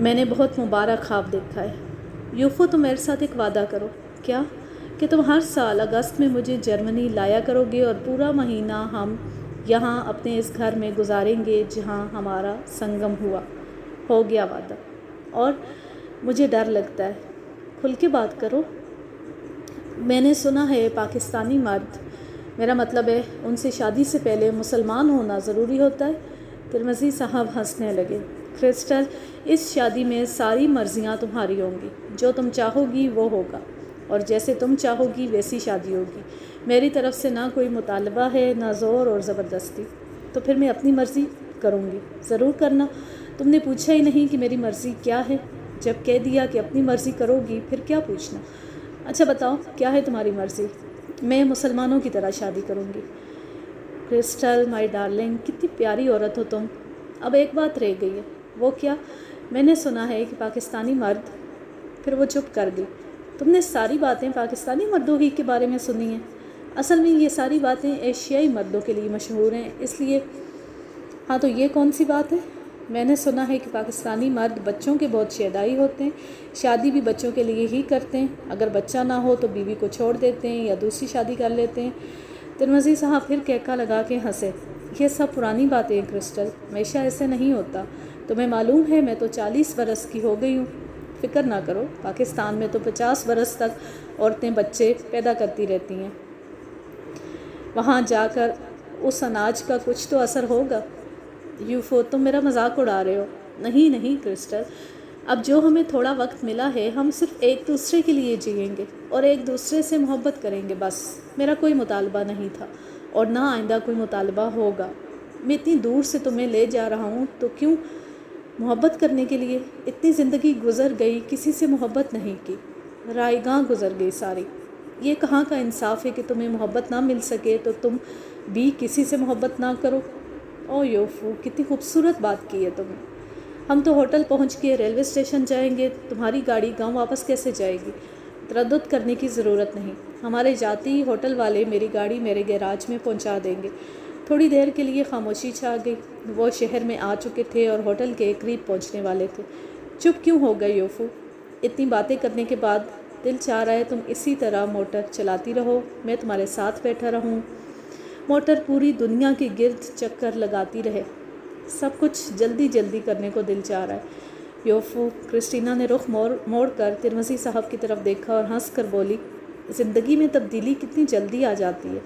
میں نے بہت مبارک خواب دیکھا ہے۔ یوفو تم میرے ساتھ ایک وعدہ کرو۔ کیا؟ کہ تم ہر سال اگست میں مجھے جرمنی لایا کرو گے اور پورا مہینہ ہم یہاں اپنے اس گھر میں گزاریں گے جہاں ہمارا سنگم ہوا۔ ہو گیا وعدہ۔ اور مجھے ڈر لگتا ہے۔ کھل کے بات کرو۔ میں نے سنا ہے پاکستانی مرد، میرا مطلب ہے ان سے شادی سے پہلے مسلمان ہونا ضروری ہوتا ہے۔ ترمذی صاحب ہنسنے لگے۔ کرسٹل، اس شادی میں ساری مرضیاں تمہاری ہوں گی۔ جو تم چاہو گی وہ ہوگا، اور جیسے تم چاہو گی ویسی شادی ہوگی۔ میری طرف سے نہ کوئی مطالبہ ہے، نہ زور اور زبردستی۔ تو پھر میں اپنی مرضی کروں گی۔ ضرور کرنا۔ تم نے پوچھا ہی نہیں کہ میری مرضی کیا ہے۔ جب کہہ دیا کہ اپنی مرضی کرو گی پھر کیا پوچھنا؟ اچھا بتاؤ، کیا ہے تمہاری مرضی؟ میں مسلمانوں کی طرح شادی کروں گی۔ کرسٹل مائی ڈارلنگ، کتنی پیاری عورت ہو تم۔ اب ایک بات رہ گئی ہے۔ وہ کیا؟ میں نے سنا ہے کہ پاکستانی مرد۔ پھر وہ چپ کر گئی۔ تم نے ساری باتیں پاکستانی مردوں ہی کے بارے میں سنی ہیں؟ اصل میں یہ ساری باتیں ایشیائی مردوں کے لیے مشہور ہیں، اس لیے۔ ہاں تو یہ کون سی بات ہے؟ میں نے سنا ہے کہ پاکستانی مرد بچوں کے بہت شیدائی ہوتے ہیں، شادی بھی بچوں کے لیے ہی کرتے ہیں، اگر بچہ نہ ہو تو بیوی کو چھوڑ دیتے ہیں یا دوسری شادی کر لیتے ہیں۔ ترمذی صاحب پھر کہکا لگا کے ہنسے۔ یہ سب پرانی باتیں ہیں کرسٹل، ہمیشہ ایسے نہیں ہوتا۔ تمہیں معلوم ہے میں تو 40 برس کی ہو گئی ہوں۔ فکر نہ کرو، پاکستان میں تو 50 برس تک عورتیں بچے پیدا کرتی رہتی ہیں۔ وہاں جا کر اس اناج کا کچھ تو اثر ہوگا۔ یوفو، تم میرا مذاق اڑا رہے ہو۔ نہیں کرسٹل، اب جو ہمیں تھوڑا وقت ملا ہے ہم صرف ایک دوسرے کے لیے جئیں گے اور ایک دوسرے سے محبت کریں گے، بس۔ میرا کوئی مطالبہ نہیں تھا اور نہ آئندہ کوئی مطالبہ ہوگا۔ میں اتنی دور سے تمہیں لے جا رہا ہوں تو کیوں؟ محبت کرنے کے لیے۔ اتنی زندگی گزر گئی، کسی سے محبت نہیں کی، رائیگاں گزر گئی ساری۔ یہ کہاں کا انصاف ہے کہ تمہیں محبت نہ مل سکے تو تم بھی کسی سے محبت نہ کرو۔ او یوفو، کتنی خوبصورت بات کی ہے تم نے۔ ہم تو ہوٹل پہنچ کے ریلوے اسٹیشن جائیں گے، تمہاری گاڑی گاؤں واپس کیسے جائے گی؟ تردد کرنے کی ضرورت نہیں، ہمارے جاتے ہی ہوٹل والے میری گاڑی میرے گیراج میں پہنچا دیں گے۔ تھوڑی دیر کے لیے خاموشی چھا گئی۔ وہ شہر میں آ چکے تھے اور ہوٹل کے قریب پہنچنے والے تھے۔ چپ کیوں ہو گئے یوفو؟ اتنی باتیں کرنے کے بعد دل چاہ رہا ہے تم اسی طرح موٹر چلاتی رہو، میں تمہارے ساتھ بیٹھا رہوں، موٹر پوری دنیا کے گرد چکر لگاتی رہے۔ سب کچھ جلدی جلدی کرنے کو دل چاہ رہا ہے یوفو۔ کرسٹینا نے رخ موڑ کر ترمذی صاحب کی طرف دیکھا اور ہنس کر بولی، زندگی میں تبدیلی کتنی جلدی آ جاتی ہے،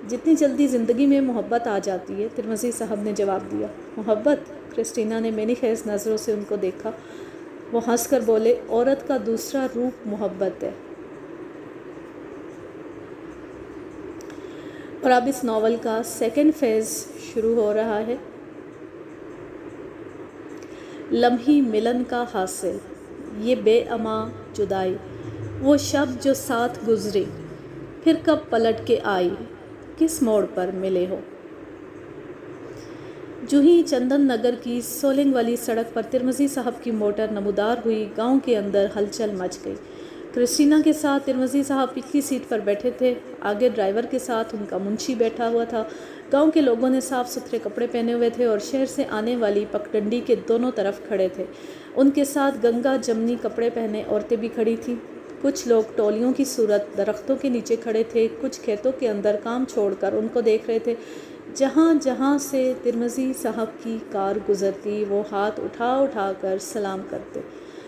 جتنی جلدی زندگی میں محبت آ جاتی ہے۔ ترمذی صاحب نے جواب دیا۔ محبت؟ کرسٹینا نے مینی خیز نظروں سے ان کو دیکھا۔ وہ ہنس کر بولے، عورت کا دوسرا روپ محبت ہے۔ اور اب اس ناول کا سیکنڈ فیز شروع ہو رہا ہے۔ لمحی ملن کا حاصل، یہ بے امان جدائی، وہ شب جو ساتھ گزری، پھر کب پلٹ کے آئی، کس موڑ پر ملے ہو۔ جو ہی چندن نگر کی سولنگ والی سڑک پر ترمذی صاحب کی موٹر نمودار ہوئی، گاؤں کے اندر ہلچل مچ گئی۔ کرسٹینا کے ساتھ ترمذی صاحب پچھلی سیٹ پر بیٹھے تھے، آگے ڈرائیور کے ساتھ ان کا منشی بیٹھا ہوا تھا۔ گاؤں کے لوگوں نے صاف ستھرے کپڑے پہنے ہوئے تھے اور شہر سے آنے والی پگڈنڈی کے دونوں طرف کھڑے تھے۔ ان کے ساتھ گنگا جمنی کپڑے پہنے عورتیں بھی کھڑی تھیں۔ کچھ لوگ ٹولیوں کی صورت درختوں کے نیچے کھڑے تھے، کچھ کھیتوں کے اندر کام چھوڑ کر ان کو دیکھ رہے تھے۔ جہاں جہاں سے ترمذی صاحب کی کار گزرتی وہ ہاتھ اٹھا اٹھا کر سلام کرتے۔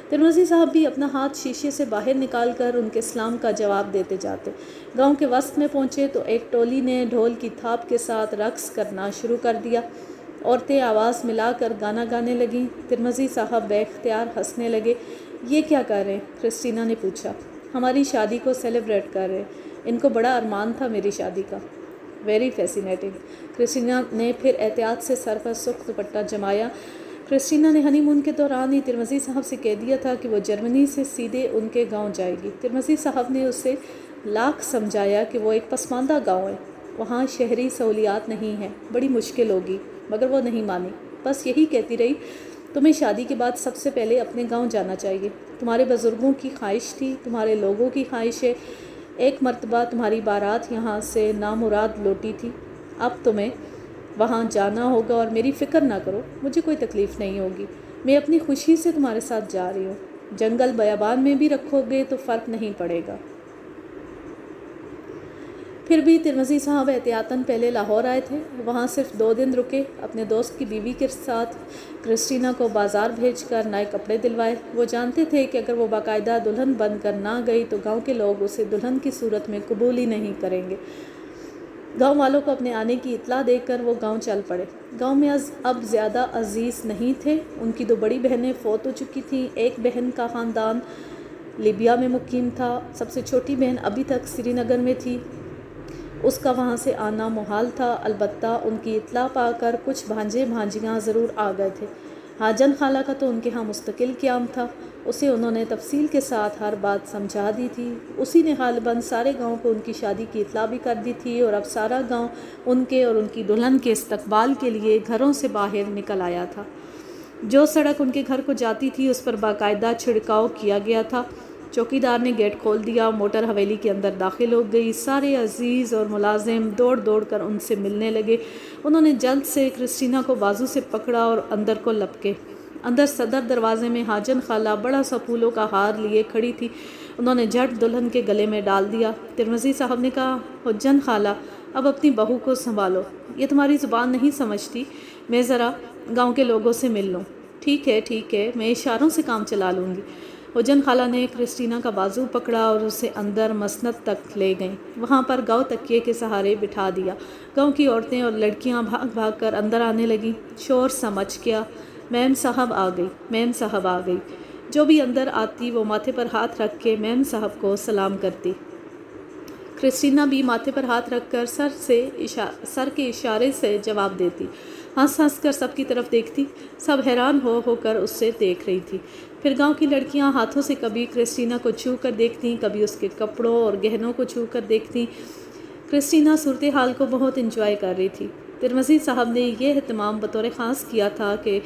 ترمذی صاحب بھی اپنا ہاتھ شیشے سے باہر نکال کر ان کے سلام کا جواب دیتے جاتے۔ گاؤں کے وسط میں پہنچے تو ایک ٹولی نے ڈھول کی تھاپ کے ساتھ رقص کرنا شروع کر دیا۔ عورتیں آواز ملا کر گانا گانے لگیں۔ ترمذی صاحب بے اختیار ہنسنے لگے۔ یہ کیا کر رہے ہیں؟ کرسٹینا نے پوچھا۔ ہماری شادی کو سیلیبریٹ کر رہے ہیں، ان کو بڑا ارمان تھا میری شادی کا۔ Very fascinating. کرسٹینا نے پھر احتیاط سے سر پر سرخ دوپٹہ جمایا۔ کرسٹینا نے ہنی مون کے دوران ہی ترمذی صاحب سے کہہ دیا تھا کہ وہ جرمنی سے سیدھے ان کے گاؤں جائے گی۔ ترمذی صاحب نے اسے لاکھ سمجھایا کہ وہ ایک پسماندہ گاؤں ہے، وہاں شہری سہولیات نہیں ہیں، بڑی مشکل ہوگی، مگر وہ نہیں مانی، بس یہی کہتی رہی، تمہیں شادی کے بعد سب سے پہلے اپنے گاؤں جانا چاہیے، تمہارے بزرگوں کی خواہش تھی، تمہارے لوگوں کی خواہش ہے۔ ایک مرتبہ تمہاری بارات یہاں سے نامراد لوٹی تھی، اب تمہیں وہاں جانا ہوگا اور میری فکر نہ کرو، مجھے کوئی تکلیف نہیں ہوگی۔ میں اپنی خوشی سے تمہارے ساتھ جا رہی ہوں، جنگل بیابان میں بھی رکھو گے تو فرق نہیں پڑے گا۔ پھر بھی ترمذی صاحب احتیاطاً پہلے لاہور آئے تھے، وہاں صرف 2 دن رکے، اپنے دوست کی بیوی کے ساتھ کرسٹینا کو بازار بھیج کر نئے کپڑے دلوائے۔ وہ جانتے تھے کہ اگر وہ باقاعدہ دلہن بن کر نہ گئی تو گاؤں کے لوگ اسے دلہن کی صورت میں قبول ہی نہیں کریں گے۔ گاؤں والوں کو اپنے آنے کی اطلاع دے کر وہ گاؤں چل پڑے۔ گاؤں میں اب زیادہ عزیز نہیں تھے، ان کی 2 بڑی بہنیں فوت ہو چکی تھیں، ایک بہن کا خاندان لیبیا میں مقیم تھا، سب سے چھوٹی بہن ابھی تک سری نگر میں تھی، اس کا وہاں سے آنا محال تھا۔ البتہ ان کی اطلاع پا کر کچھ بھانجے بھانجیاں ضرور آ گئے تھے۔ حاجن خالہ کا تو ان کے ہاں مستقل قیام تھا، اسے انہوں نے تفصیل کے ساتھ ہر بات سمجھا دی تھی۔ اسی نے غالباً سارے گاؤں کو ان کی شادی کی اطلاع بھی کر دی تھی، اور اب سارا گاؤں ان کے اور ان کی دلہن کے استقبال کے لیے گھروں سے باہر نکل آیا تھا۔ جو سڑک ان کے گھر کو جاتی تھی اس پر باقاعدہ چھڑکاؤ کیا گیا تھا۔ چوکیدار نے گیٹ کھول دیا، موٹر حویلی کے اندر داخل ہو گئی، سارے عزیز اور ملازم دوڑ دوڑ کر ان سے ملنے لگے۔ انہوں نے جلد سے کرسٹینا کو بازو سے پکڑا اور اندر کو لپکے۔ اندر صدر دروازے میں حاجن خالہ بڑا سا پھولوں کا ہار لیے کھڑی تھی، انہوں نے جھٹ دلہن کے گلے میں ڈال دیا۔ ترمذی صاحب نے کہا، حجن خالہ اب اپنی بہو کو سنبھالو، یہ تمہاری زبان نہیں سمجھتی، میں ذرا گاؤں کے لوگوں سے مل لوں۔ ٹھیک ہے، میں اشاروں سے کام چلا لوں گی۔ حجن خالہ نے کرسٹینا کا بازو پکڑا اور اسے اندر مسند تک لے گئیں، وہاں پر گاؤں تکیے کے سہارے بٹھا دیا۔ گاؤں کی عورتیں اور لڑکیاں بھاگ بھاگ کر اندر آنے لگیں، شور سا مچ گیا، میم صاحب آ گئی۔ جو بھی اندر آتی وہ ماتھے پر ہاتھ رکھ کے میم صاحب کو سلام کرتی۔ کرسٹینا بھی ماتھے پر ہاتھ رکھ کر سر کے اشارے سے جواب دیتی، ہنس ہنس کر سب کی طرف دیکھتی، سب حیران ہو کر اس سے دیکھ رہی تھی۔ پھر گاؤں کی لڑکیاں ہاتھوں سے کبھی کرسٹینا کو چھو کر دیکھتیں، کبھی اس کے کپڑوں اور گہنوں کو چھو کر دیکھتیں۔ کرسٹینا صورتحال کو بہت انجوائے کر رہی تھی۔ ترمذی صاحب نے یہ اہتمام بطور خاص کیا تھا کہ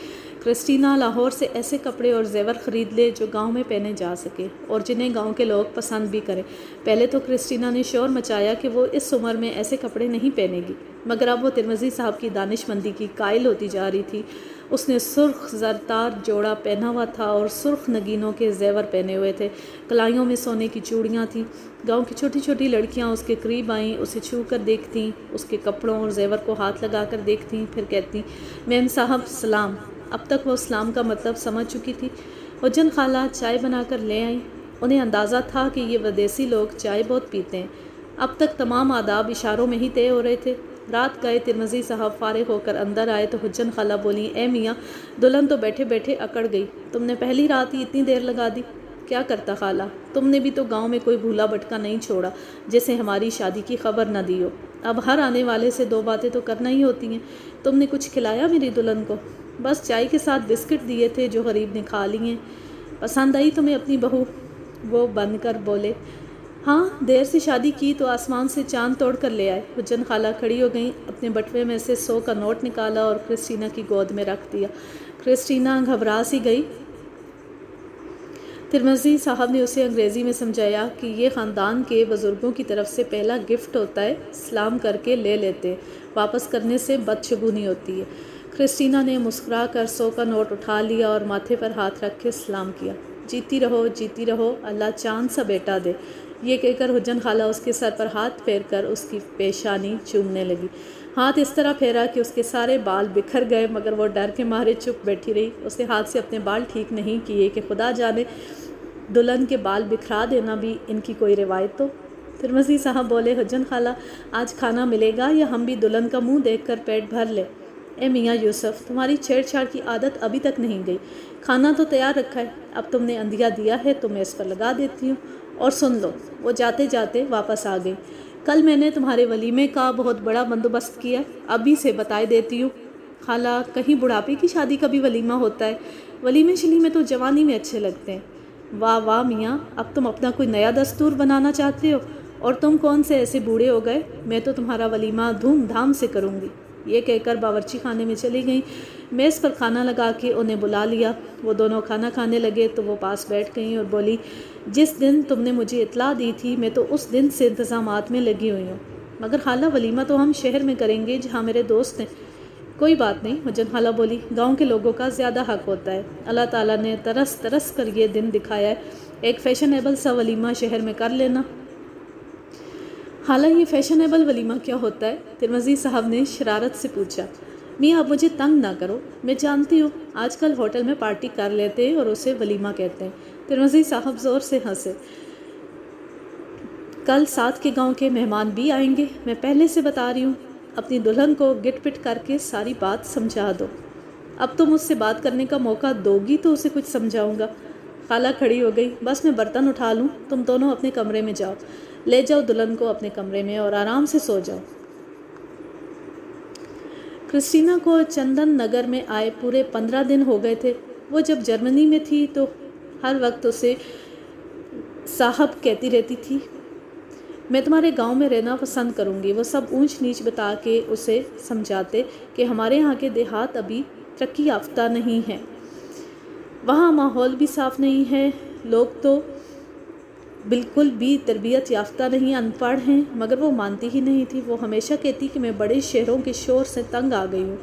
کرسٹینا لاہور سے ایسے کپڑے اور زیور خرید لے جو گاؤں میں پہنے جا سکے اور جنہیں گاؤں کے لوگ پسند بھی کریں۔ پہلے تو کرسٹینا نے شور مچایا کہ وہ اس عمر میں ایسے کپڑے نہیں پہنے گی، مگر اب وہ ترمذی صاحب کی دانش مندی کی قائل ہوتی جا رہی تھی۔ اس نے سرخ زرتار جوڑا پہنا ہوا تھا اور سرخ نگینوں کے زیور پہنے ہوئے تھے، کلائیوں میں سونے کی چوڑیاں تھیں۔ گاؤں کی چھوٹی چھوٹی لڑکیاں اس کے قریب آئیں، اسے چھو کر دیکھتیں، اس کے کپڑوں اور زیور کو ہاتھ لگا کر دیکھتیں، پھر کہتیں، میم صاحب سلام۔ اب تک وہ سلام کا مطلب سمجھ چکی تھی۔ حجن خالہ چائے بنا کر لے آئیں، انہیں اندازہ تھا کہ یہ ودیسی لوگ چائے بہت پیتے ہیں۔ اب تک تمام آداب اشاروں میں ہی طے ہو رہے تھے۔ رات گئے ترمذی صاحب فارغ ہو کر اندر آئے تو حجن خالہ بولیں، اے میاں، دلہن تو بیٹھے بیٹھے اکڑ گئی، تم نے پہلی رات ہی اتنی دیر لگا دی۔ کیا کرتا خالہ، تم نے بھی تو گاؤں میں کوئی بھولا بٹکا نہیں چھوڑا جسے ہماری شادی کی خبر نہ دی ہو۔ اب ہر آنے والے سے 2 باتیں تو کرنا ہی ہوتی ہیں۔ تم نے کچھ کھلایا میری دلہن کو؟ بس چائے کے ساتھ بسکٹ دیے تھے جو غریب نے کھا لی ہیں۔ پسند آئی تمہیں اپنی بہو؟ وہ بن کر بولے، ہاں، دیر سے شادی کی تو آسمان سے چاند توڑ کر لے آئے۔ حجن خالہ کھڑی ہو گئیں، اپنے بٹوے میں سے 100 کا نوٹ نکالا اور کرسٹینا کی گود میں رکھ دیا۔ کرسٹینا گھبرا سی گئی۔ ترمذی صاحب نے اسے انگریزی میں سمجھایا کہ یہ خاندان کے بزرگوں کی طرف سے پہلا گفٹ ہوتا ہے، سلام کر کے لے لیتے ہیں، واپس کرنے سے بدشگونی ہوتی ہے۔ کرسٹینا نے مسکرا کر 100 کا نوٹ اٹھا لیا اور ماتھے پر ہاتھ رکھ کے سلام کیا، جیتی رہو، اللہ چاند سا بیٹا دے۔ یہ کہہ کر حجن خالہ اس کے سر پر ہاتھ پھیر کر اس کی پیشانی چومنے لگی۔ ہاتھ اس طرح پھیرا کہ اس کے سارے بال بکھر گئے، مگر وہ ڈر کے مارے چپ بیٹھی رہی۔ اس نے ہاتھ سے اپنے بال ٹھیک نہیں کیے کہ خدا جانے دلہن کے بال بکھرا دینا بھی ان کی کوئی روایت تو۔ ترمذی صاحب بولے، حجن خالہ آج کھانا ملے گا یا ہم بھی دلہن کا منہ دیکھ کر پیٹ بھر لیں؟ اے میاں یوسف، تمہاری چھیڑ چھاڑ کی عادت ابھی تک نہیں گئی۔ کھانا تو تیار رکھا ہے، اب تم نے اندھیا دیا ہے تو میں اس پر لگا دیتی ہوں۔ اور سن لو، وہ جاتے جاتے واپس آ گئی، کل میں نے تمہارے ولیمے کا بہت بڑا بندوبست کیا، ابھی سے بتائے دیتی ہوں۔ خالہ، کہیں بڑھاپے کی شادی کا بھی ولیمہ ہوتا ہے؟ ولیمے شلیمے تو جوانی میں اچھے لگتے ہیں۔ واہ میاں، اب تم اپنا کوئی نیا دستور بنانا چاہتے ہو؟ اور تم کون سے ایسے بوڑھے ہو گئے؟ میں تو تمہارا ولیمہ دھوم دھام سے کروں گی۔ یہ کہہ کر باورچی خانے میں چلی گئیں، میز پر کھانا لگا کے انہیں بلا لیا۔ وہ دونوں کھانا کھانے لگے تو وہ پاس بیٹھ گئیں اور بولی، جس دن تم نے مجھے اطلاع دی تھی میں تو اس دن سے انتظامات میں لگی ہوئی ہوں، مگر خالہ ولیمہ تو ہم شہر میں کریں گے جہاں میرے دوست ہیں۔ کوئی بات نہیں، حجن خالہ بولی، گاؤں کے لوگوں کا زیادہ حق ہوتا ہے۔ اللہ تعالیٰ نے ترس ترس کر یہ دن دکھایا ہے، ایک فیشنیبل سا ولیمہ شہر میں کر لینا۔ خالہ، یہ فیشنیبل ولیمہ کیا ہوتا ہے؟ ترمذی صاحب نے شرارت سے پوچھا۔ میاں، آپ مجھے تنگ نہ کرو، میں جانتی ہوں آج کل ہوٹل میں پارٹی کر لیتے ہیں اور اسے ولیمہ کہتے ہیں۔ ترمذی صاحب زور سے ہنسے۔ کل ساتھ کے گاؤں کے مہمان بھی آئیں گے، میں پہلے سے بتا رہی ہوں، اپنی دلہن کو گٹ پٹ کر کے ساری بات سمجھا دو۔ اب تو مجھ سے بات کرنے کا موقع دو گی تو اسے کچھ سمجھاؤں گا۔ خالہ کھڑی ہو گئی۔ بس میں برتن اٹھا لوں، تم دونوں اپنے کمرے میں جاؤ، لے جاؤ دلہن کو اپنے کمرے میں اور آرام سے سو جاؤ۔ کرسٹینا کو چندن نگر میں آئے پورے 15 دن ہو گئے تھے۔ وہ جب جرمنی میں تھی تو ہر وقت اسے صاحب کہتی رہتی تھی۔ میں تمہارے گاؤں میں رہنا پسند کروں گی۔ وہ سب اونچ نیچ بتا کے اسے سمجھاتے کہ ہمارے یہاں کے دیہات ابھی ترقی یافتہ نہیں ہیں، وہاں ماحول بھی صاف نہیں ہے، لوگ تو بالکل بھی تربیت یافتہ نہیں، ان پڑھ ہیں، مگر وہ مانتی ہی نہیں تھی۔ وہ ہمیشہ کہتی کہ میں بڑے شہروں کے شور سے تنگ آ گئی ہوں،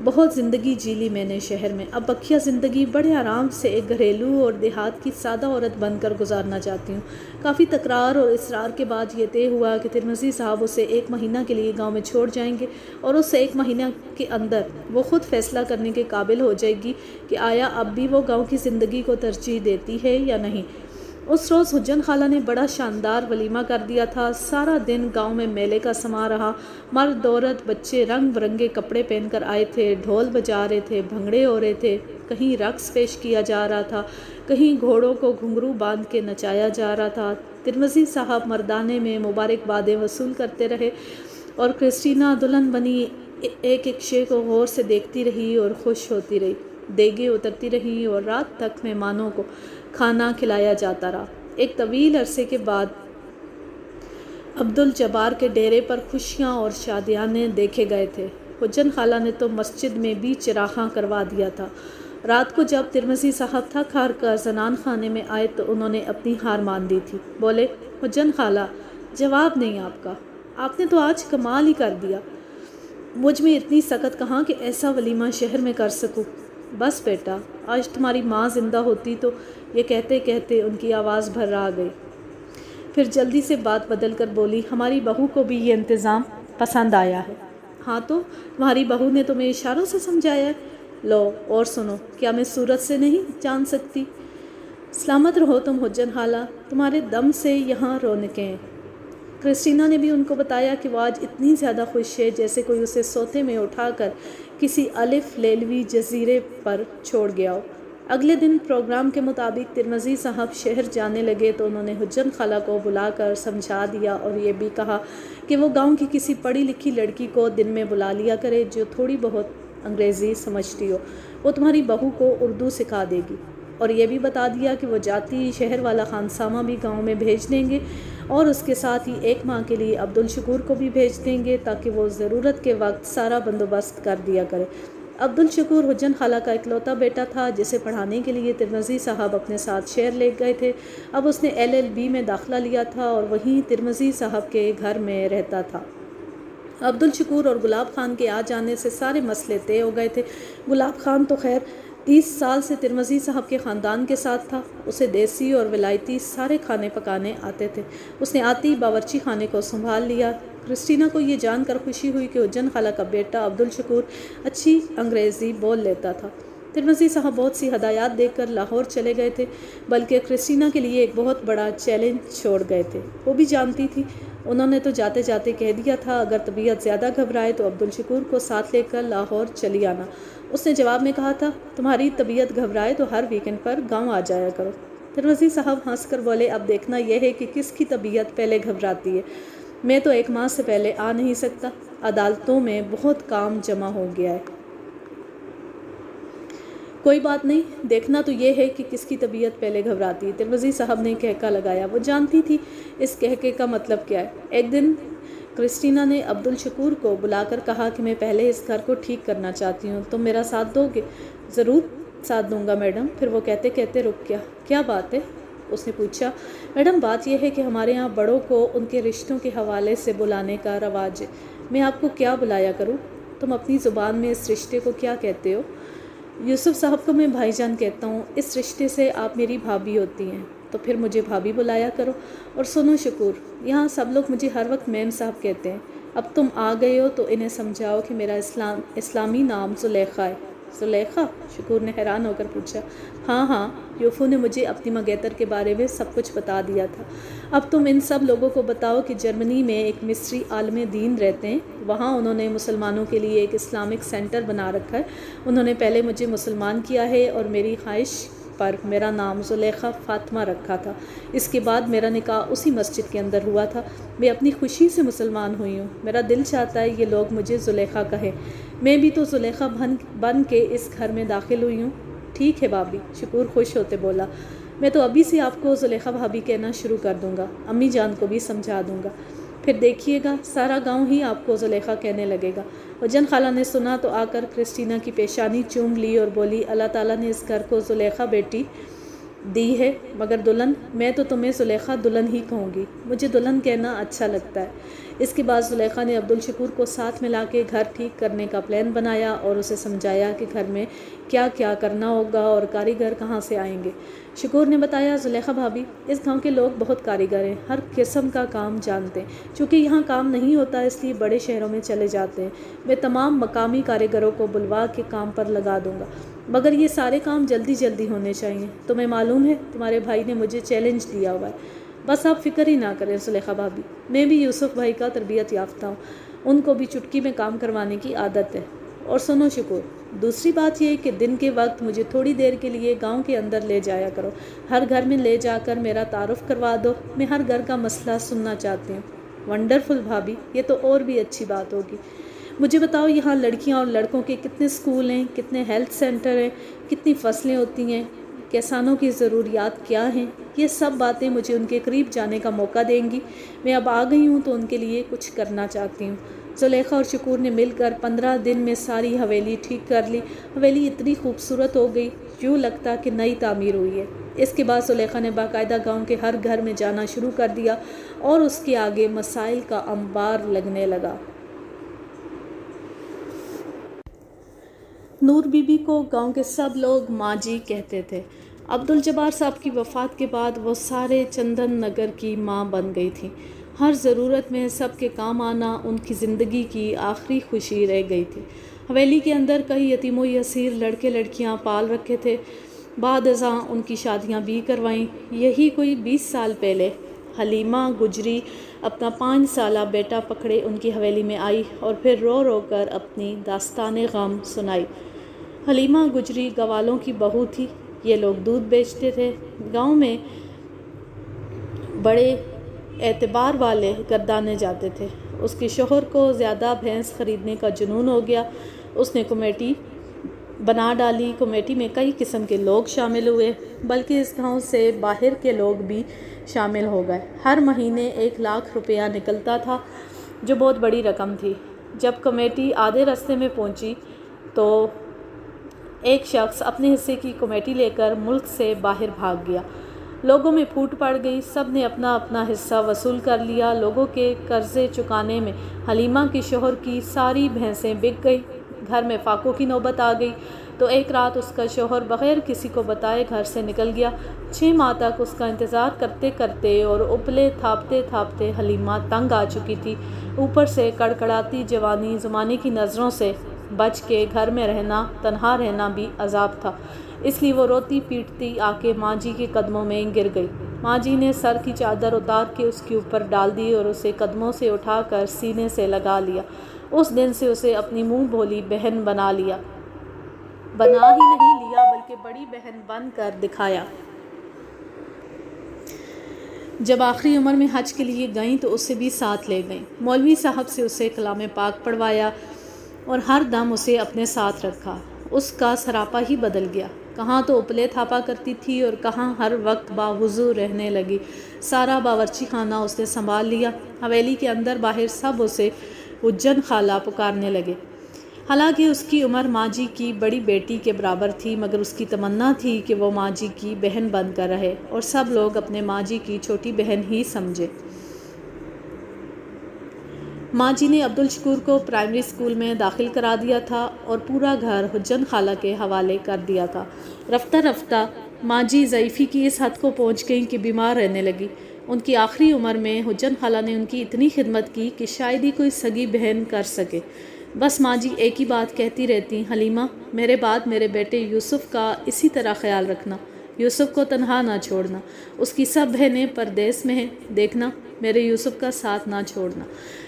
بہت زندگی جی لی میں نے شہر میں، اب بقیہ زندگی بڑے آرام سے ایک گھریلو اور دیہات کی سادہ عورت بن کر گزارنا چاہتی ہوں۔ کافی تکرار اور اصرار کے بعد یہ طے ہوا کہ ترمذی صاحب اسے 1 مہینہ کے لیے گاؤں میں چھوڑ جائیں گے اور اس سے 1 مہینہ کے اندر وہ خود فیصلہ کرنے کے قابل ہو جائے گی کہ آیا اب بھی وہ گاؤں کی زندگی کو ترجیح دیتی ہے یا نہیں۔ اس روز حجن خالہ نے بڑا شاندار ولیمہ کر دیا تھا۔ سارا دن گاؤں میں میلے کا سما رہا، مرد عورت بچے رنگ برنگے کپڑے پہن کر آئے تھے، ڈھول بجا رہے تھے، بھنگڑے ہو رہے تھے، کہیں رقص پیش کیا جا رہا تھا، کہیں گھوڑوں کو گھنگرو باندھ کے نچایا جا رہا تھا۔ ترمذی صاحب مردانے میں مبارکبادیں وصول کرتے رہے اور کرسٹینا دلہن بنی ایک ایک شے کو غور سے دیکھتی رہی اور خوش ہوتی رہی۔ دیگیں اترتی رہیں اور رات تک مہمانوں کو کھانا کھلایا جاتا رہا۔ ایک طویل عرصے کے بعد عبدالجبار کے ڈیرے پر خوشیاں اور شادیانے دیکھے گئے تھے۔ حجن خالہ نے تو مسجد میں بھی چراغاں کروا دیا تھا۔ رات کو جب ترمذی صاحب تھک ہار کر زنان خانے میں آئے تو انہوں نے اپنی ہار مان دی تھی۔ بولے، حجن خالہ، جواب نہیں آپ کا، آپ نے تو آج کمال ہی کر دیا۔ مجھ میں اتنی سکت کہاں کہ ایسا ولیمہ شہر میں کر سکوں۔ بس بیٹا، آج تمہاری ماں زندہ ہوتی تو، یہ کہتے کہتے ان کی آواز بھر آ گئی۔ پھر جلدی سے بات بدل کر بولی، ہماری بہو کو بھی یہ انتظام پسند آیا ہے۔ ہاں تو تمہاری بہو نے تمہیں اشاروں سے سمجھایا ہے؟ لو اور سنو، کیا میں صورت سے نہیں جان سکتی؟ سلامت رہو تم حجن خالہ، تمہارے دم سے یہاں رونقیں ہیں۔ کرسٹینا نے بھی ان کو بتایا کہ وہ آج اتنی زیادہ خوش ہے جیسے کوئی اسے سوتے میں اٹھا کر کسی الف لیلوی جزیرے پر چھوڑ گیا ہو۔ اگلے دن پروگرام کے مطابق ترمذی صاحب شہر جانے لگے تو انہوں نے حجن خالہ کو بلا کر سمجھا دیا اور یہ بھی کہا کہ وہ گاؤں کی کسی پڑھی لکھی لڑکی کو دن میں بلا لیا کرے جو تھوڑی بہت انگریزی سمجھتی ہو، وہ تمہاری بہو کو اردو سکھا دے گی۔ اور یہ بھی بتا دیا کہ وہ جاتی شہر والا خانسامہ بھی گاؤں میں بھیج دیں گے اور اس کے ساتھ ہی 1 ماہ کے لیے عبدالشکور کو بھی بھیج دیں گے تاکہ وہ ضرورت کے وقت سارا بندوبست کر دیا کرے۔ عبدالشکور حجن خالہ کا اکلوتا بیٹا تھا جسے پڑھانے کے لیے ترمذی صاحب اپنے ساتھ شہر لے گئے تھے۔ اب اس نے LLB میں داخلہ لیا تھا اور وہیں ترمذی صاحب کے گھر میں رہتا تھا۔ عبدالشکور اور گلاب خان کے آ جانے سے سارے مسئلے طے ہو گئے تھے۔ گلاب خان تو خیر 30 سال سے ترمذی صاحب کے خاندان کے ساتھ تھا، اسے دیسی اور ولایتی سارے کھانے پکانے آتے تھے۔ اس نے آتی باورچی خانے کو سنبھال لیا۔ کرسٹینا کو یہ جان کر خوشی ہوئی کہ حجن خالہ کا بیٹا عبدالشکور اچھی انگریزی بول لیتا تھا۔ ترمذی صاحب بہت سی ہدایات دے کر لاہور چلے گئے تھے، بلکہ کرسٹینا کے لیے ایک بہت بڑا چیلنج چھوڑ گئے تھے۔ وہ بھی جانتی تھی، انہوں نے تو جاتے جاتے کہہ دیا تھا اگر طبیعت زیادہ گھبرائے تو عبدالشکور کو ساتھ لے کر لاہور چلی آنا۔ اس نے جواب میں کہا تھا، تمہاری طبیعت گھبرائے تو ہر ویکنڈ پر گاؤں آ جایا کرو۔ ترمذی صاحب ہنس کر بولے، اب دیکھنا یہ ہے کہ کس کی طبیعت پہلے گھبراتی ہے۔ میں تو 1 ماہ سے پہلے آ نہیں سکتا، عدالتوں میں بہت کام جمع ہو گیا ہے۔ کوئی بات نہیں، دیکھنا تو یہ ہے کہ کس کی طبیعت پہلے گھبراتی ہے۔ ترمذی صاحب نے کہکا لگایا۔ وہ جانتی تھی اس کہکے کا مطلب کیا ہے۔ ایک دن کرسٹینا نے عبدالشکور کو بلا کر کہا کہ میں پہلے اس گھر کو ٹھیک کرنا چاہتی ہوں، تم میرا ساتھ دو گے؟ ضرور ساتھ دوں گا میڈم۔ پھر وہ کہتے کہتے رک گیا۔ کیا بات ہے؟ اس نے پوچھا۔ میڈم بات یہ ہے کہ ہمارے ہاں بڑوں کو ان کے رشتوں کے حوالے سے بلانے کا رواج ہے۔ میں آپ کو کیا بلایا کروں؟ تم اپنی زبان میں اس رشتے کو کیا کہتے ہو؟ یوسف صاحب کو میں بھائی جان کہتا ہوں۔ اس رشتے سے آپ میری بھابھی ہوتی ہیں، تو پھر مجھے بھابھی بلایا کرو۔ اور سنو شکور، یہاں سب لوگ مجھے ہر وقت میم صاحب کہتے ہیں۔ اب تم آ گئے ہو تو انہیں سمجھاؤ کہ میرا اسلامی نام زلیخا ہے۔ زلیخا؟ شکور نے حیران ہو کر پوچھا۔ ہاں ہاں، یوفو نے مجھے اپنی منگیتر کے بارے میں سب کچھ بتا دیا تھا۔ اب تم ان سب لوگوں کو بتاؤ کہ جرمنی میں ایک مصری عالم دین رہتے ہیں، وہاں انہوں نے مسلمانوں کے لیے ایک اسلامک سینٹر بنا رکھا ہے۔ انہوں نے پہلے مجھے مسلمان کیا ہے اور میری خواہش پر میرا نام زلیخا فاطمہ رکھا تھا۔ اس کے بعد میرا نکاح اسی مسجد کے اندر ہوا تھا۔ میں اپنی خوشی سے مسلمان ہوئی ہوں۔ میرا دل چاہتا ہے یہ لوگ مجھے زلیخا کہیں۔ میں بھی تو زلیخا بن کے اس گھر میں داخل ہوئی ہوں۔ ٹھیک ہے بھابھی، شکور خوش ہوتے بولا۔ میں تو ابھی سے آپ کو زلیخا بھابھی کہنا شروع کر دوں گا، امی جان کو بھی سمجھا دوں گا، پھر دیکھیے گا سارا گاؤں ہی آپ کو زلیخا کہنے لگے گا۔ وجن خالہ نے سنا تو آ کر کرسٹینا کی پیشانی چوم لی اور بولی، اللہ تعالیٰ نے اس گھر کو زلیخا بیٹی دی ہے، مگر دلہن میں تو تمہیں زلیخا دلہن ہی کہوں گی، مجھے دلہن کہنا اچھا لگتا ہے۔ اس کے بعد زلیخا نے عبدالشکور کو ساتھ ملا کے گھر ٹھیک کرنے کا پلان بنایا اور اسے سمجھایا کہ گھر میں کیا کیا کرنا ہوگا اور کاریگر کہاں سے آئیں گے۔ شکور نے بتایا، زلیخا بھابھی، اس گاؤں کے لوگ بہت کاریگر ہیں، ہر قسم کا کام جانتے ہیں۔ چونکہ یہاں کام نہیں ہوتا اس لیے بڑے شہروں میں چلے جاتے ہیں۔ میں تمام مقامی کاریگروں کو بلوا کے کام پر لگا دوں گا، مگر یہ سارے کام جلدی جلدی ہونے چاہیے۔ تمہیں معلوم ہے تمہارے بھائی نے مجھے چیلنج دیا ہوا ہے۔ بس آپ فکر ہی نہ کریں زلیخا بھابھی، میں بھی یوسف بھائی کا تربیت یافتہ ہوں، ان کو بھی چٹکی میں کام کروانے کی عادت ہے۔ اور سنو شکور، دوسری بات یہ کہ دن کے وقت مجھے تھوڑی دیر کے لیے گاؤں کے اندر لے جایا کرو، ہر گھر میں لے جا کر میرا تعارف کروا دو، میں ہر گھر کا مسئلہ سننا چاہتی ہوں۔ ونڈرفل بھابھی، یہ تو اور بھی اچھی بات ہوگی۔ مجھے بتاؤ یہاں لڑکیاں اور لڑکوں کے کتنے اسکول ہیں، کتنے ہیلتھ سینٹر ہیں، کتنی فصلیں ہوتی ہیں، کسانوں کی ضروریات کیا ہیں؟ یہ سب باتیں مجھے ان کے قریب جانے کا موقع دیں گی۔ میں اب آ گئی ہوں تو ان کے لیے کچھ کرنا چاہتی ہوں۔ زلیخا اور شکور نے مل کر 15 دن میں ساری حویلی ٹھیک کر لی۔ حویلی اتنی خوبصورت ہو گئی، یوں لگتا کہ نئی تعمیر ہوئی ہے۔ اس کے بعد زلیخا نے باقاعدہ گاؤں کے ہر گھر میں جانا شروع کر دیا اور اس کے آگے مسائل کا انبار لگنے لگا۔ نور بی بی کو گاؤں کے سب لوگ ماں جی کہتے تھے۔ عبدالجبار صاحب کی وفات کے بعد وہ سارے چندن نگر کی ماں بن گئی تھیں۔ ہر ضرورت میں سب کے کام آنا ان کی زندگی کی آخری خوشی رہ گئی تھی۔ حویلی کے اندر کئی یتیم و یسیر لڑکے لڑکیاں پال رکھے تھے، بعد ازاں ان کی شادیاں بھی کروائیں۔ یہی کوئی 20 سال پہلے حلیمہ گجری اپنا 5 سالہ بیٹا پکڑے ان کی حویلی میں آئی اور پھر رو رو کر اپنی داستان غم سنائی۔ حلیمہ گجری گوالوں کی بہو تھی، یہ لوگ دودھ بیچتے تھے۔ گاؤں میں بڑے اعتبار والے گردانے جاتے تھے۔ اس کے شوہر کو زیادہ بھینس خریدنے کا جنون ہو گیا، اس نے کمیٹی بنا ڈالی۔ کمیٹی میں کئی قسم کے لوگ شامل ہوئے، بلکہ اس گاؤں سے باہر کے لوگ بھی شامل ہو گئے۔ ہر مہینے 1 لاکھ روپیہ نکلتا تھا، جو بہت بڑی رقم تھی۔ جب کمیٹی آدھے راستے میں پہنچی تو ایک شخص اپنے حصے کی کمیٹی لے کر ملک سے باہر بھاگ گیا۔ لوگوں میں پھوٹ پڑ گئی، سب نے اپنا اپنا حصہ وصول کر لیا۔ لوگوں کے قرضے چکانے میں حلیمہ کے شوہر کی ساری بھینسیں بک گئی۔ گھر میں فاقوں کی نوبت آ گئی تو ایک رات اس کا شوہر بغیر کسی کو بتائے گھر سے نکل گیا۔ 6 ماہ تک اس کا انتظار کرتے کرتے اور اپلے تھاپتے تھاپتے حلیمہ تنگ آ چکی تھی۔ اوپر سے کڑکڑاتی جوانی، زمانے کی نظروں سے بچ کے گھر میں رہنا، تنہا رہنا بھی عذاب تھا، اس لیے وہ روتی پیٹتی آ کے ماں جی کے قدموں میں گر گئی۔ ماں جی نے سر کی چادر اتار کے اس کے اوپر ڈال دی اور اسے قدموں سے اٹھا کر سینے سے لگا لیا۔ اس دن سے اسے اپنی منہ بھولی بہن بنا ہی نہیں لیا بلکہ بڑی بہن بن کر دکھایا۔ جب آخری عمر میں حج کے لیے گئیں تو اسے بھی ساتھ لے گئیں۔ مولوی صاحب سے اسے کلام پاک پڑھوایا اور ہر دم اسے اپنے ساتھ رکھا۔ اس کا سراپا ہی بدل گیا، کہاں تو اپلے تھاپا کرتی تھی اور کہاں ہر وقت باوضو رہنے لگی۔ سارا باورچی خانہ اس نے سنبھال لیا۔ حویلی کے اندر باہر سب اسے حجن خالہ پکارنے لگے۔ حالانکہ اس کی عمر ماں جی کی بڑی بیٹی کے برابر تھی، مگر اس کی تمنا تھی کہ وہ ماں جی کی بہن بن کر رہے اور سب لوگ اپنے ماں جی کی چھوٹی بہن ہی سمجھے۔ ماں جی نے عبدالشکور کو پرائمری اسکول میں داخل کرا دیا تھا اور پورا گھر حجن خالہ کے حوالے کر دیا تھا۔ رفتہ رفتہ ماں جی ضعیفی کی اس حد کو پہنچ گئیں کہ بیمار رہنے لگی۔ ان کی آخری عمر میں حجن خالہ نے ان کی اتنی خدمت کی کہ شاید ہی کوئی سگی بہن کر سکے۔ بس ماں جی ایک ہی بات کہتی رہتی، حلیمہ میرے بعد میرے بیٹے یوسف کا اسی طرح خیال رکھنا، یوسف کو تنہا نہ چھوڑنا، اس کی سب بہنیں پردیس میں ہیں، دیکھنا میرے یوسف کا ساتھ نہ چھوڑنا۔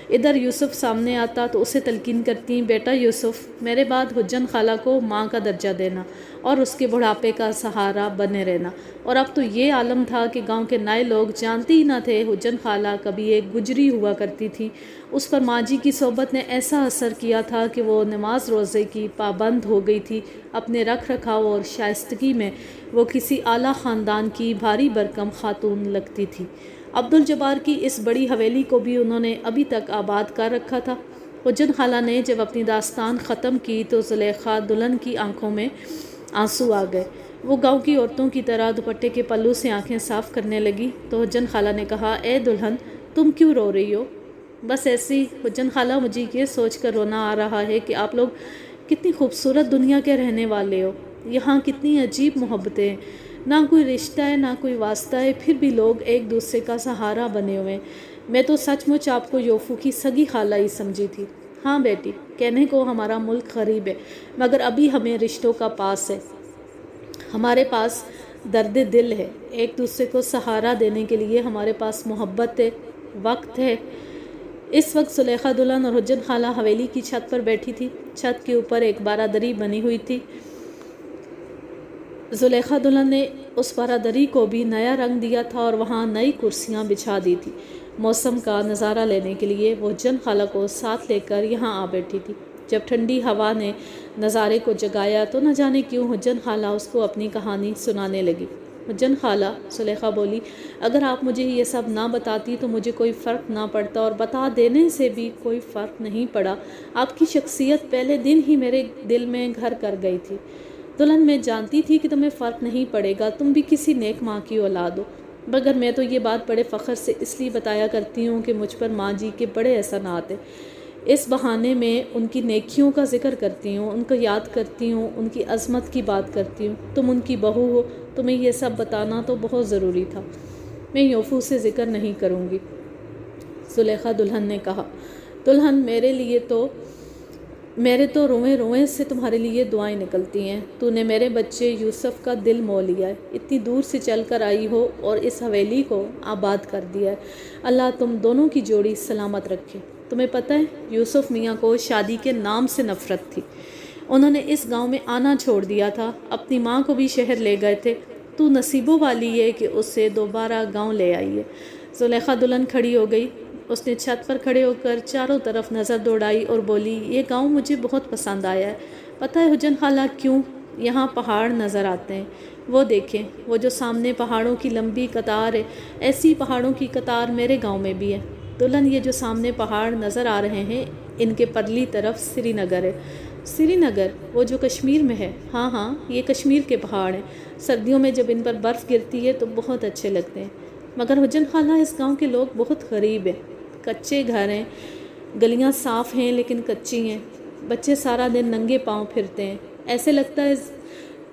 ادھر یوسف سامنے آتا تو اسے تلقین کرتی، بیٹا یوسف میرے بعد حجن خالہ کو ماں کا درجہ دینا اور اس کے بڑھاپے کا سہارا بنے رہنا۔ اور اب تو یہ عالم تھا کہ گاؤں کے نئے لوگ جانتے ہی نہ تھے حجن خالہ کبھی ایک گجری ہوا کرتی تھی۔ اس پر ماں جی کی صحبت نے ایسا اثر کیا تھا کہ وہ نماز روزے کی پابند ہو گئی تھی۔ اپنے رکھ رکھاؤ اور شائستگی میں وہ کسی اعلیٰ خاندان کی بھاری بھرکم خاتون لگتی تھی۔ عبدالجبار کی اس بڑی حویلی کو بھی انہوں نے ابھی تک آباد کر رکھا تھا۔ حجن خالہ نے جب اپنی داستان ختم کی تو زلیخا دلہن کی آنکھوں میں آنسو آ گئے۔ وہ گاؤں کی عورتوں کی طرح دوپٹے کے پلو سے آنکھیں صاف کرنے لگی تو حجن خالہ نے کہا، اے دلہن تم کیوں رو رہی ہو؟ بس ایسی حجن خالہ، مجھے یہ سوچ کر رونا آ رہا ہے کہ آپ لوگ کتنی خوبصورت دنیا کے رہنے والے ہو۔ یہاں کتنی عجیب محبتیں ہیں، نہ کوئی رشتہ ہے نہ کوئی واسطہ ہے، پھر بھی لوگ ایک دوسرے کا سہارا بنے ہوئے ہیں۔ میں تو سچ مچ آپ کو یوفو کی سگی خالہ ہی سمجھی تھی۔ ہاں بیٹی، کہنے کو ہمارا ملک غریب ہے مگر ابھی ہمیں رشتوں کا پاس ہے، ہمارے پاس درد دل ہے، ایک دوسرے کو سہارا دینے کے لیے ہمارے پاس محبت ہے، وقت ہے۔ اس وقت زلیخا دلہن اور حجن خالہ حویلی کی چھت پر بیٹھی تھی۔ چھت کے اوپر ایک بارادری بنی ہوئی تھی۔ زلیخا دلہن نے اس بارادری کو بھی نیا رنگ دیا تھا اور وہاں نئی کرسیاں بچھا دی تھی۔ موسم کا نظارہ لینے کے لیے وہ حجن خالہ کو ساتھ لے کر یہاں آ بیٹھی تھی۔ جب ٹھنڈی ہوا نے نظارے کو جگایا تو نہ جانے کیوں حجن خالہ اس کو اپنی کہانی سنانے لگی۔ حجن خالہ، زلیخا بولی، اگر آپ مجھے یہ سب نہ بتاتی تو مجھے کوئی فرق نہ پڑتا، اور بتا دینے سے بھی کوئی فرق نہیں پڑا۔ آپ کی شخصیت پہلے دن ہی میرے دل میں گھر کر گئی تھی۔ دلہن، میں جانتی تھی کہ تمہیں فرق نہیں پڑے گا، تم بھی کسی نیک ماں کی اولاد ہو، مگر میں تو یہ بات بڑے فخر سے اس لیے بتایا کرتی ہوں کہ مجھ پر ماں جی کے بڑے احسانات ہیں۔ اس بہانے میں ان کی نیکیوں کا ذکر کرتی ہوں، ان کو یاد کرتی ہوں، ان کی عظمت کی بات کرتی ہوں۔ تم ان کی بہو ہو، تمہیں یہ سب بتانا تو بہت ضروری تھا۔ میں یوفو سے ذکر نہیں کروں گی، زلیخا دلہن نے کہا۔ دلہن، میرے تو روئیں روئیں سے تمہارے لیے دعائیں نکلتی ہیں۔ تو نے میرے بچے یوسف کا دل مول لیا ہے، اتنی دور سے چل کر آئی ہو اور اس حویلی کو آباد کر دیا ہے۔ اللہ تم دونوں کی جوڑی سلامت رکھے۔ تمہیں پتہ ہے یوسف میاں کو شادی کے نام سے نفرت تھی، انہوں نے اس گاؤں میں آنا چھوڑ دیا تھا، اپنی ماں کو بھی شہر لے گئے تھے۔ تو نصیبوں والی ہے کہ اسے دوبارہ گاؤں لے آئی ہے۔ زلیخا دلہن کھڑی ہو گئی، اس نے چھت پر کھڑے ہو کر چاروں طرف نظر دوڑائی اور بولی، یہ گاؤں مجھے بہت پسند آیا ہے۔ پتہ ہے حجن خالہ کیوں؟ یہاں پہاڑ نظر آتے ہیں، وہ دیکھیں، وہ جو سامنے پہاڑوں کی لمبی قطار ہے، ایسی پہاڑوں کی قطار میرے گاؤں میں بھی ہے۔ دلہن، یہ جو سامنے پہاڑ نظر آ رہے ہیں ان کے پرلی طرف سری نگر ہے۔ سری نگر، وہ جو کشمیر میں ہے؟ ہاں ہاں، یہ کشمیر کے پہاڑ ہیں، سردیوں میں جب ان پر برف گرتی ہے تو بہت اچھے لگتے ہیں۔ مگر حجن خالہ، اس گاؤں کے لوگ بہت غریب ہیں، کچے گھر ہیں، گلیاں صاف ہیں لیکن کچی ہیں، بچے سارا دن ننگے پاؤں پھرتے ہیں، ایسے لگتا ہے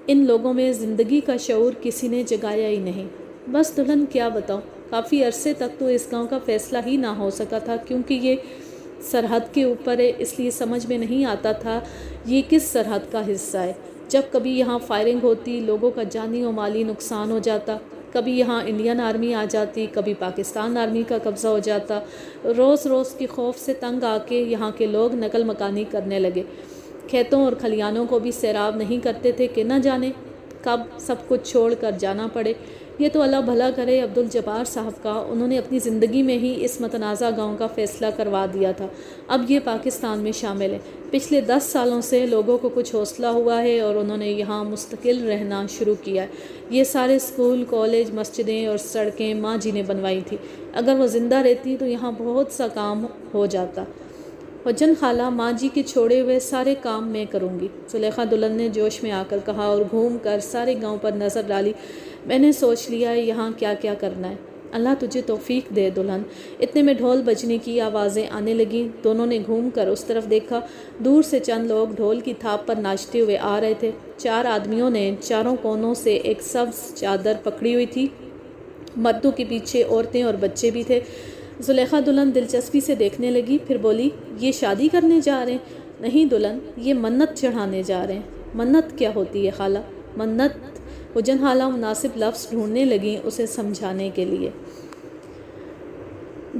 ان لوگوں میں زندگی کا شعور کسی نے جگایا ہی نہیں۔ بس دلہن، کیا بتاؤں، کافی عرصے تک تو اس گاؤں کا فیصلہ ہی نہ ہو سکا تھا، کیونکہ یہ سرحد کے اوپر ہے، اس لیے سمجھ میں نہیں آتا تھا یہ کس سرحد کا حصہ ہے۔ جب کبھی یہاں فائرنگ ہوتی، لوگوں کا جانی و مالی نقصان ہو جاتا، کبھی یہاں انڈین آرمی آ جاتی، کبھی پاکستان آرمی کا قبضہ ہو جاتا۔ روز روز کی خوف سے تنگ آ کے یہاں کے لوگ نقل مکانی کرنے لگے، کھیتوں اور کھلیانوں کو بھی سیراب نہیں کرتے تھے کہ نہ جانے کب سب کچھ چھوڑ کر جانا پڑے۔ یہ تو اللہ بھلا کرے عبدالجبار صاحب کا، انہوں نے اپنی زندگی میں ہی اس متنازع گاؤں کا فیصلہ کروا دیا تھا، اب یہ پاکستان میں شامل ہے۔ پچھلے 10 سالوں سے لوگوں کو کچھ حوصلہ ہوا ہے اور انہوں نے یہاں مستقل رہنا شروع کیا ہے۔ یہ سارے اسکول، کالج، مسجدیں اور سڑکیں ماں جی نے بنوائی تھی، اگر وہ زندہ رہتی تو یہاں بہت سا کام ہو جاتا۔ حجن خالہ، ماں جی کے چھوڑے ہوئے سارے کام میں کروں گی، زلیخا دلہن نے جوش میں آ کر کہا اور گھوم کر سارے گاؤں پر نظر ڈالی۔ میں نے سوچ لیا ہے یہاں کیا کیا کرنا ہے۔ اللہ تجھے توفیق دے دلہن۔ اتنے میں ڈھول بجنے کی آوازیں آنے لگیں۔ دونوں نے گھوم کر اس طرف دیکھا۔ دور سے چند لوگ ڈھول کی تھاپ پر ناچتے ہوئے آ رہے تھے۔ 4 آدمیوں نے چاروں کونوں سے ایک سبز چادر پکڑی ہوئی تھی۔ مردوں کے پیچھے عورتیں اور بچے بھی تھے۔ زلیخا دلہن دلچسپی سے دیکھنے لگی، پھر بولی یہ شادی کرنے جا رہے ہیں؟ نہیں دلہن، یہ منت چڑھانے جا رہے ہیں۔ منت کیا ہوتی ہے خالہ؟ منت؟ حجن خالہ مناسب لفظ ڈھونڈنے لگیں اسے سمجھانے کے لیے۔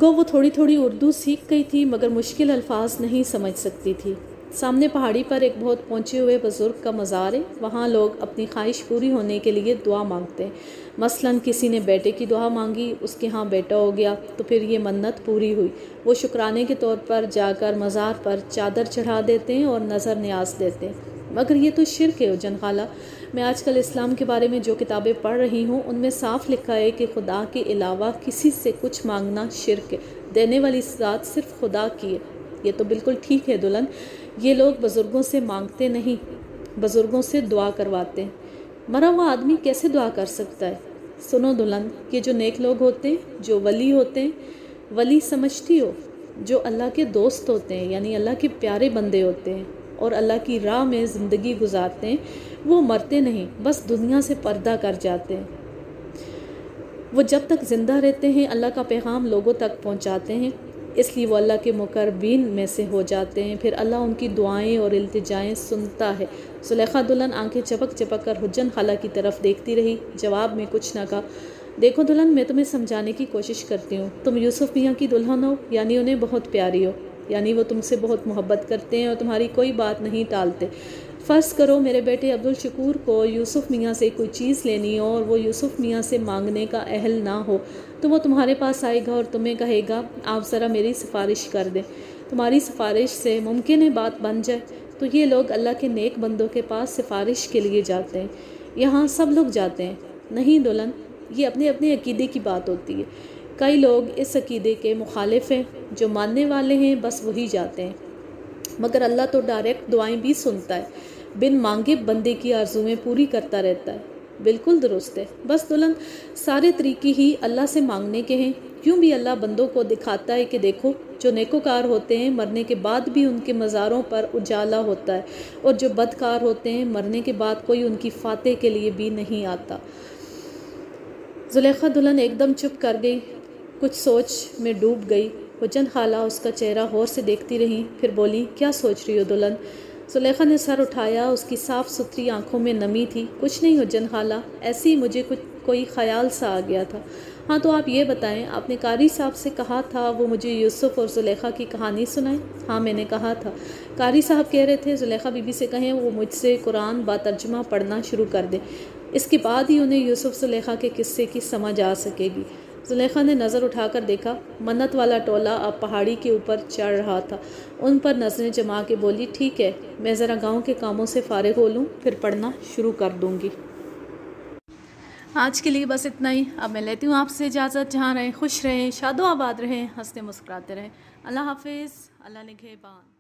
گو وہ تھوڑی تھوڑی اردو سیکھ گئی تھی مگر مشکل الفاظ نہیں سمجھ سکتی تھی۔ سامنے پہاڑی پر ایک بہت پہنچے ہوئے بزرگ کا مزار ہے۔ وہاں لوگ اپنی خواہش پوری ہونے کے لیے دعا مانگتے ہیں۔ مثلاً کسی نے بیٹے کی دعا مانگی، اس کے ہاں بیٹا ہو گیا تو پھر یہ منت پوری ہوئی۔ وہ شکرانے کے طور پر جا کر مزار پر چادر چڑھا دیتے ہیں اور نظر نیاز دیتے ہیں۔ مگر یہ تو شرک ہے حجن خالہ۔ میں آج کل اسلام کے بارے میں جو کتابیں پڑھ رہی ہوں ان میں صاف لکھا ہے کہ خدا کے علاوہ کسی سے کچھ مانگنا شرک ہے۔ دینے والی ذات صرف خدا کی ہے۔ یہ تو بالکل ٹھیک ہے دلہن، یہ لوگ بزرگوں سے مانگتے نہیں، بزرگوں سے دعا کرواتے ہیں۔ مرا ہوا آدمی کیسے دعا کر سکتا ہے؟ سنو دلہن، یہ جو نیک لوگ ہوتے ہیں، جو ولی ہوتے ہیں، ولی سمجھتی ہو؟ جو اللہ کے دوست ہوتے ہیں، یعنی اللہ کے پیارے بندے ہوتے ہیں اور اللہ کی راہ میں زندگی گزارتے ہیں، وہ مرتے نہیں، بس دنیا سے پردہ کر جاتے ہیں۔ وہ جب تک زندہ رہتے ہیں اللہ کا پیغام لوگوں تک پہنچاتے ہیں، اس لیے وہ اللہ کے مقربین میں سے ہو جاتے ہیں۔ پھر اللہ ان کی دعائیں اور التجائیں سنتا ہے۔ زلیخا دلہن آنکھیں چپک چپک کر حجن خالہ کی طرف دیکھتی رہی، جواب میں کچھ نہ کہا۔ دیکھو دلہن، میں تمہیں سمجھانے کی کوشش کرتی ہوں۔ تم یوسف میاں کی دلہن ہو، یعنی انہیں بہت پیاری ہو، یعنی وہ تم سے بہت محبت کرتے ہیں اور تمہاری کوئی بات نہیں ٹالتے۔ فرض کرو میرے بیٹے عبدالشکور کو یوسف میاں سے کوئی چیز لینی ہو اور وہ یوسف میاں سے مانگنے کا اہل نہ ہو تو وہ تمہارے پاس آئے گا اور تمہیں کہے گا آپ ذرا میری سفارش کر دیں، تمہاری سفارش سے ممکن ہے بات بن جائے۔ تو یہ لوگ اللہ کے نیک بندوں کے پاس سفارش کے لیے جاتے ہیں۔ یہاں سب لوگ جاتے ہیں؟ نہیں دلہن، یہ اپنے اپنے عقیدے کی بات ہوتی ہے۔ کئی لوگ اس عقیدے کے مخالف ہیں، جو ماننے والے ہیں بس وہی جاتے ہیں۔ مگر اللہ تو ڈائریکٹ دعائیں بھی سنتا ہے، بن مانگے بندے کی آرزویں پوری کرتا رہتا ہے۔ بالکل درست ہے۔ بس دلہن، سارے طریقے ہی اللہ سے مانگنے کے ہیں۔ کیوں بھی اللہ بندوں کو دکھاتا ہے کہ دیکھو، جو نیکوکار ہوتے ہیں مرنے کے بعد بھی ان کے مزاروں پر اجالا ہوتا ہے، اور جو بدکار ہوتے ہیں مرنے کے بعد کوئی ان کی فاتح کے لیے بھی نہیں آتا۔ زلیخا دلہن ایک دم چپ کر گئی، کچھ سوچ میں ڈوب گئی۔ حجن خالہ اس کا چہرہ غور سے دیکھتی رہیں، پھر بولی کیا سوچ رہی ہو دلہن؟ زلیخا نے سر اٹھایا، اس کی صاف ستھری آنکھوں میں نمی تھی۔ کچھ نہیں حجن خالہ، ایسے ہی مجھے کوئی خیال سا آ گیا تھا۔ ہاں تو آپ یہ بتائیں، آپ نے قاری صاحب سے کہا تھا وہ مجھے یوسف اور زلیخا کی کہانی سنائیں؟ ہاں میں نے کہا تھا۔ قاری صاحب کہہ رہے تھے زلیخا بی بی سے کہیں وہ مجھ سے قرآن با ترجمہ پڑھنا شروع کر دیں، اس کے بعد ہی انہیں یوسف زلیخا کے قصے کی سمجھ آ سکے گی۔ زلیخا نے نظر اٹھا کر دیکھا، منت والا ٹولہ اب پہاڑی کے اوپر چڑھ رہا تھا۔ ان پر نظریں جما کے بولی ٹھیک ہے، میں ذرا گاؤں کے کاموں سے فارغ ہو لوں، پھر پڑھنا شروع کر دوں گی۔ آج کے لیے بس اتنا ہی۔ اب میں لیتی ہوں آپ سے اجازت۔ جہاں رہیں خوش رہیں، شاد و آباد رہیں، ہنستے مسکراتے رہیں۔ اللہ حافظ، اللہ نگہبان۔